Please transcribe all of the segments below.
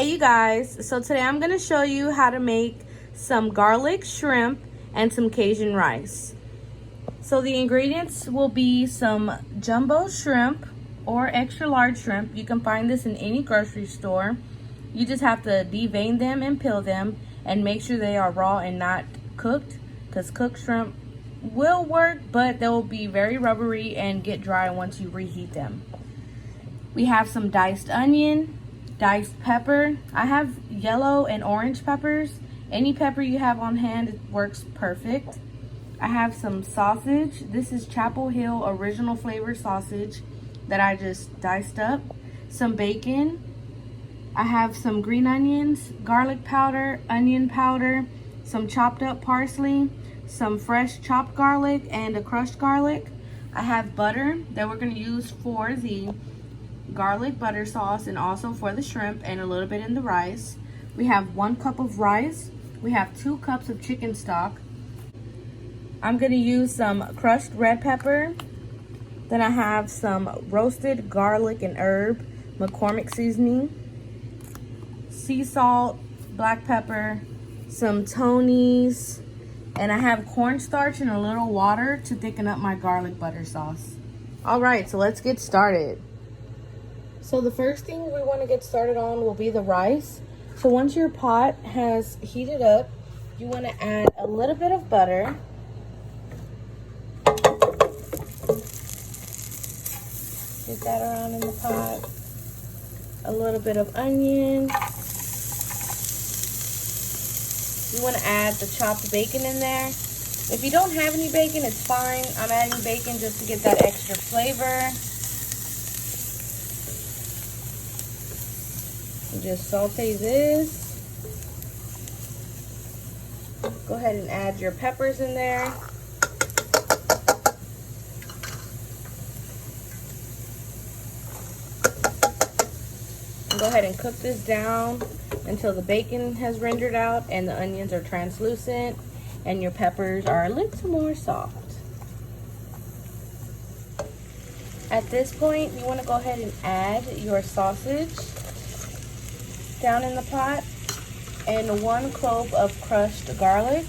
Hey you guys, so today I'm going to show you how to make some garlic shrimp and some Cajun rice. So the ingredients will be some jumbo shrimp or extra large shrimp. You can find this in any grocery store. You just have to devein them and peel them and make sure they are raw and not cooked, because cooked shrimp will work, but they will be very rubbery and get dry once you reheat them. We have some diced onion, diced pepper. I have yellow and orange peppers. Any pepper you have on hand works perfect. I have some sausage. This is Chapel Hill original flavor sausage that I just diced up. Some bacon. I have some green onions, garlic powder, onion powder, some chopped up parsley, some fresh chopped garlic, and a crushed garlic. I have butter that we're going to use for the garlic butter sauce and also for the shrimp, and a little bit in the rice. We have 1 cup of rice. We have 2 cups of chicken stock. I'm going to use some crushed red pepper. Then I have some roasted garlic and herb, McCormick seasoning, sea salt, black pepper, some Tony's, and I have cornstarch and a little water to thicken up my garlic butter sauce. All right, so let's get started. So the first thing we want to get started on will be the rice. So once your pot has heated up, you want to add a little bit of butter. Get that around in the pot. A little bit of onion. You want to add the chopped bacon in there. If you don't have any bacon, it's fine. I'm adding bacon just to get that extra flavor. Just saute this. Go ahead and add your peppers in there. And go ahead and cook this down until the bacon has rendered out and the onions are translucent and your peppers are a little more soft. At this point, you want to go ahead and add your sausage down in the pot and 1 clove of crushed garlic,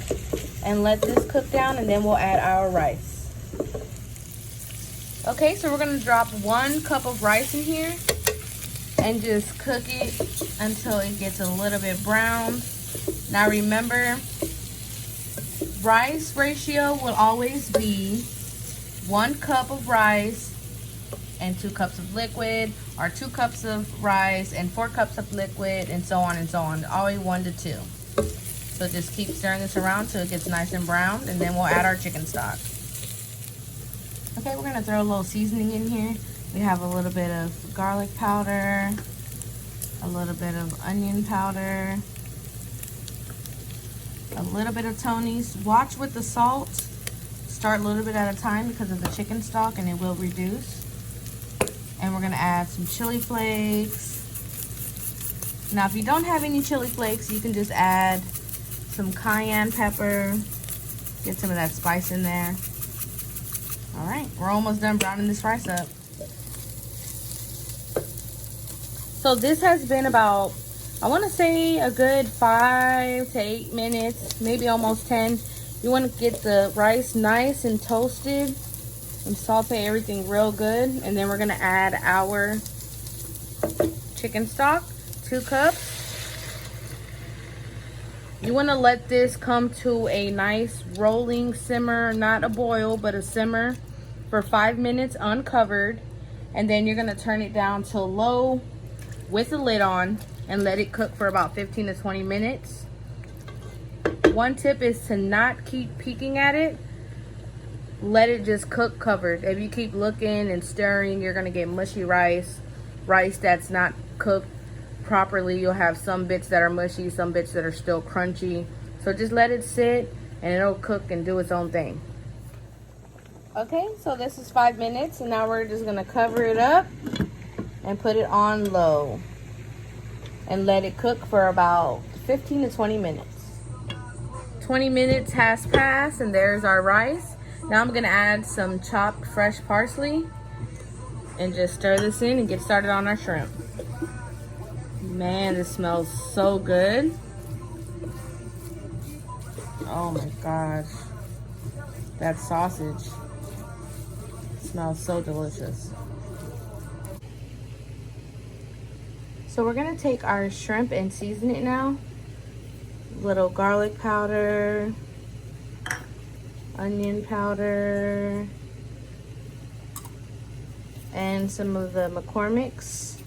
and let this cook down, and then we'll add our rice. Okay, so we're going to drop 1 cup of rice in here and just cook it until it gets a little bit brown. Now remember, rice ratio will always be 1 cup of rice and 2 cups of liquid, or 2 cups of rice and 4 cups of liquid, and so on and so on. Always 1 to 2. So just keep stirring this around till it gets nice and brown, and then we'll add our chicken stock. Okay, we're gonna throw a little seasoning in here. We have a little bit of garlic powder, a little bit of onion powder, a little bit of Tony's. Watch with the salt. Start a little bit at a time because of the chicken stock, and it will reduce. And we're gonna add some chili flakes. Now, if you don't have any chili flakes, you can just add some cayenne pepper. Get some of that spice in there. All right, we're almost done browning this rice up. So this has been about, I wanna say a good 5 to 8 minutes, maybe almost 10. You wanna get the rice nice and toasted and saute everything real good, and then we're gonna add our chicken stock, 2 cups. You want to let this come to a nice rolling simmer, not a boil but a simmer, for 5 minutes uncovered, and then you're going to turn it down to low with the lid on and let it cook for about 15 to 20 minutes. One tip is to not keep peeking at it. Let it just cook covered. If you keep looking and stirring, you're gonna get mushy rice that's not cooked properly. You'll have some bits that are mushy, some bits that are still crunchy. So just let it sit and it'll cook and do its own thing. Okay, so this is 5 minutes, and now we're just gonna cover it up and put it on low and let it cook for about 15 to 20 minutes. 20 minutes has passed, and there's our rice. Now I'm gonna add some chopped fresh parsley and just stir this in and get started on our shrimp. Man, this smells so good. Oh my gosh. That sausage smells so delicious. So we're gonna take our shrimp and season it now. Little garlic powder, onion powder, and some of the McCormick's.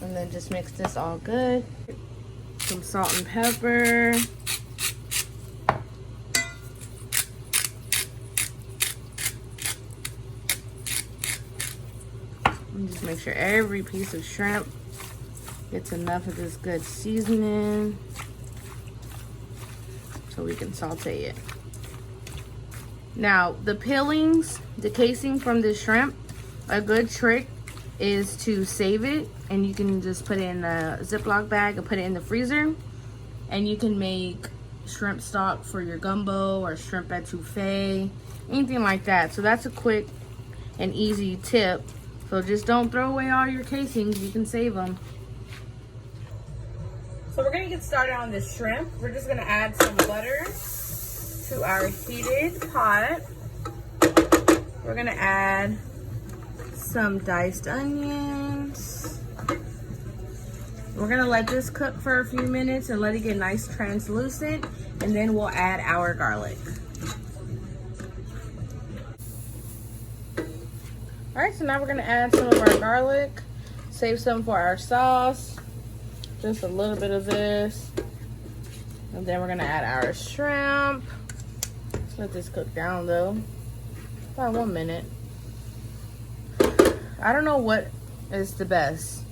And then just mix this all good. Some salt and pepper. And just make sure every piece of shrimp gets enough of this good seasoning so we can saute it. Now, the peelings, the casing from the shrimp, a good trick is to save it, and you can just put it in a Ziploc bag and put it in the freezer, and you can make shrimp stock for your gumbo or shrimp etouffee, anything like that. So that's a quick and easy tip. So just don't throw away all your casings, you can save them. So we're gonna get started on this shrimp. We're just gonna add some butter to our heated pot. We're gonna add some diced onions. We're gonna let this cook for a few minutes and let it get nice translucent, and then we'll add our garlic. All right, so now we're gonna add some of our garlic, save some for our sauce, just a little bit of this, and then we're gonna add our shrimp. Let's let this cook down though, about 1 minute. I don't know what is the best,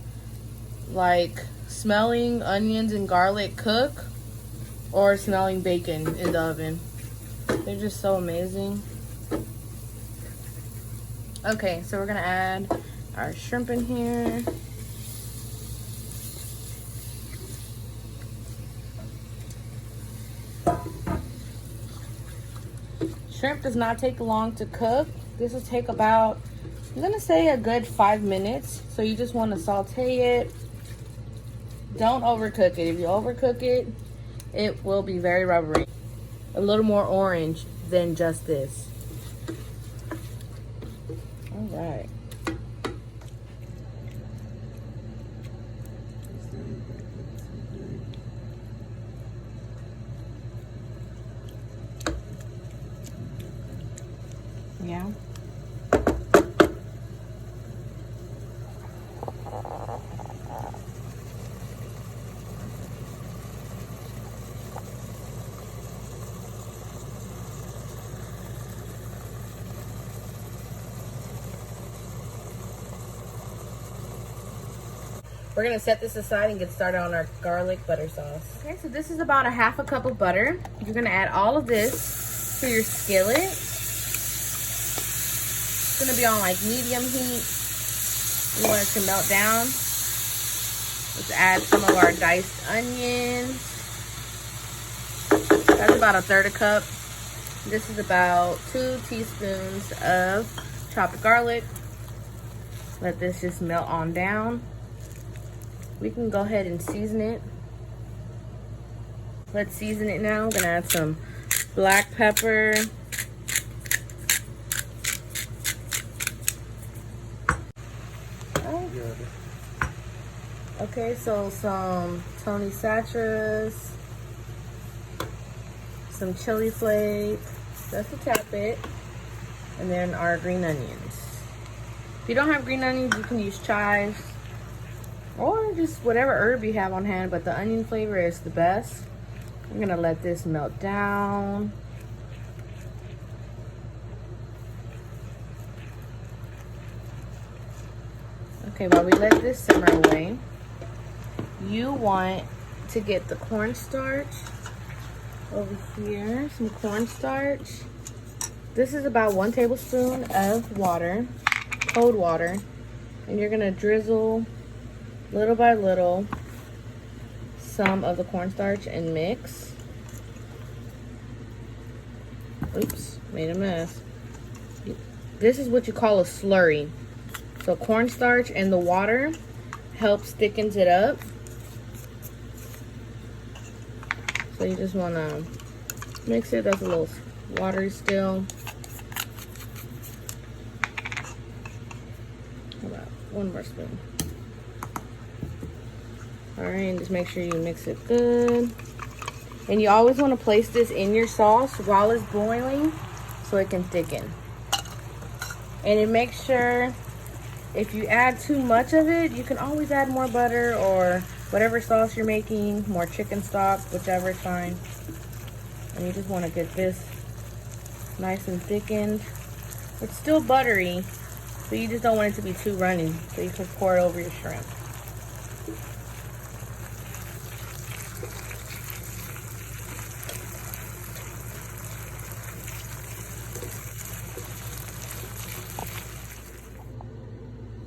like smelling onions and garlic cook or smelling bacon in the oven. They're just so amazing. Okay, so we're gonna add our shrimp in here. Shrimp does not take long to cook. This will take about, I'm gonna say, a good 5 minutes. So you just want to saute it. Don't overcook it. If you overcook it, it will be very rubbery. A little more orange than just this. All right. Yeah. We're gonna set this aside and get started on our garlic butter sauce. Okay, so this is about a half a cup of butter. You're gonna add all of this to your skillet. It's gonna be on like medium heat. You want it to melt down. Let's add some of our diced onions. That's about 1/3 cup. This is about 2 teaspoons of chopped garlic. Let this just melt on down. We can go ahead and season it. Let's season it now. I'm gonna add some black pepper. Oh. Okay, so some Tony Satchers, some chili flakes, just to tap it, and then our green onions. If you don't have green onions, you can use chives or just whatever herb you have on hand, but the onion flavor is the best. I'm gonna let this melt down. Okay, while we let this simmer away, you want to get the cornstarch over here, some cornstarch. This is about 1 tablespoon of water, cold water, and you're gonna drizzle little by little some of the cornstarch and mix. Oops, made a mess. This is what you call a slurry. So cornstarch and the water helps thickens it up. So you just want to mix it. That's a little watery still. How about 1 more spoon? All right, and just make sure you mix it good. And you always want to place this in your sauce while it's boiling so it can thicken. And it makes sure if you add too much of it, you can always add more butter or whatever sauce you're making, more chicken stock, whichever is fine. And you just want to get this nice and thickened. It's still buttery, but you just don't want it to be too runny, so you can pour it over your shrimp.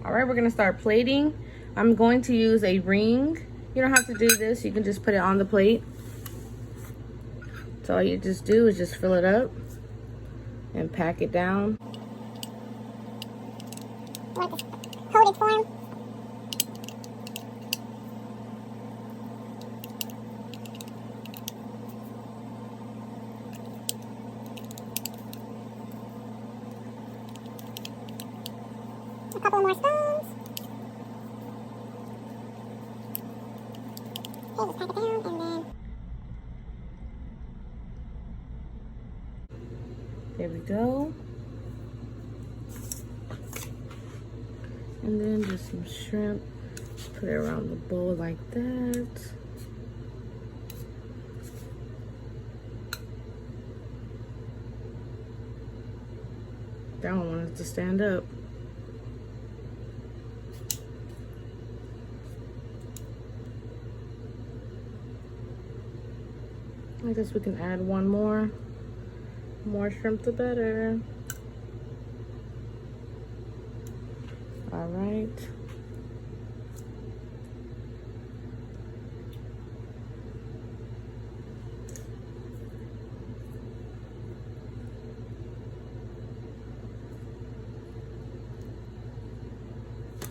All right, we're gonna start plating. I'm going to use a ring. You don't have to do this. You can just put it on the plate. So all you just do is just fill it up and pack it down. Want this coated form? A couple more spoons. Okay, just pack it down and then. There we go. And then just some shrimp. Put it around the bowl like that. That one wants to stand up. I guess we can add one more. More shrimp, the better. All right.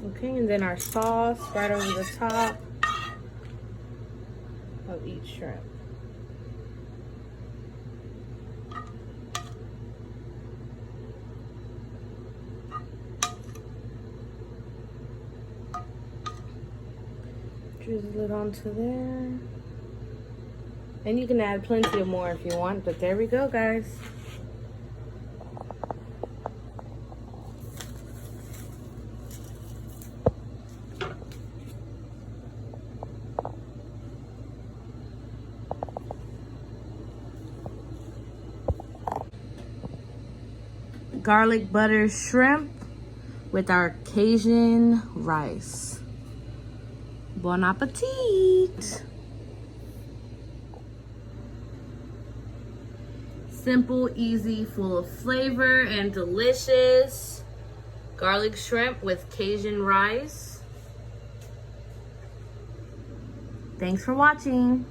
Okay, and then our sauce right over the top of each shrimp. Drizzle it onto there. And you can add plenty of more if you want, but there we go, guys. Garlic butter shrimp with our Cajun rice. Bon appetit! Simple, easy, full of flavor, and delicious. Garlic shrimp with Cajun rice. Thanks for watching.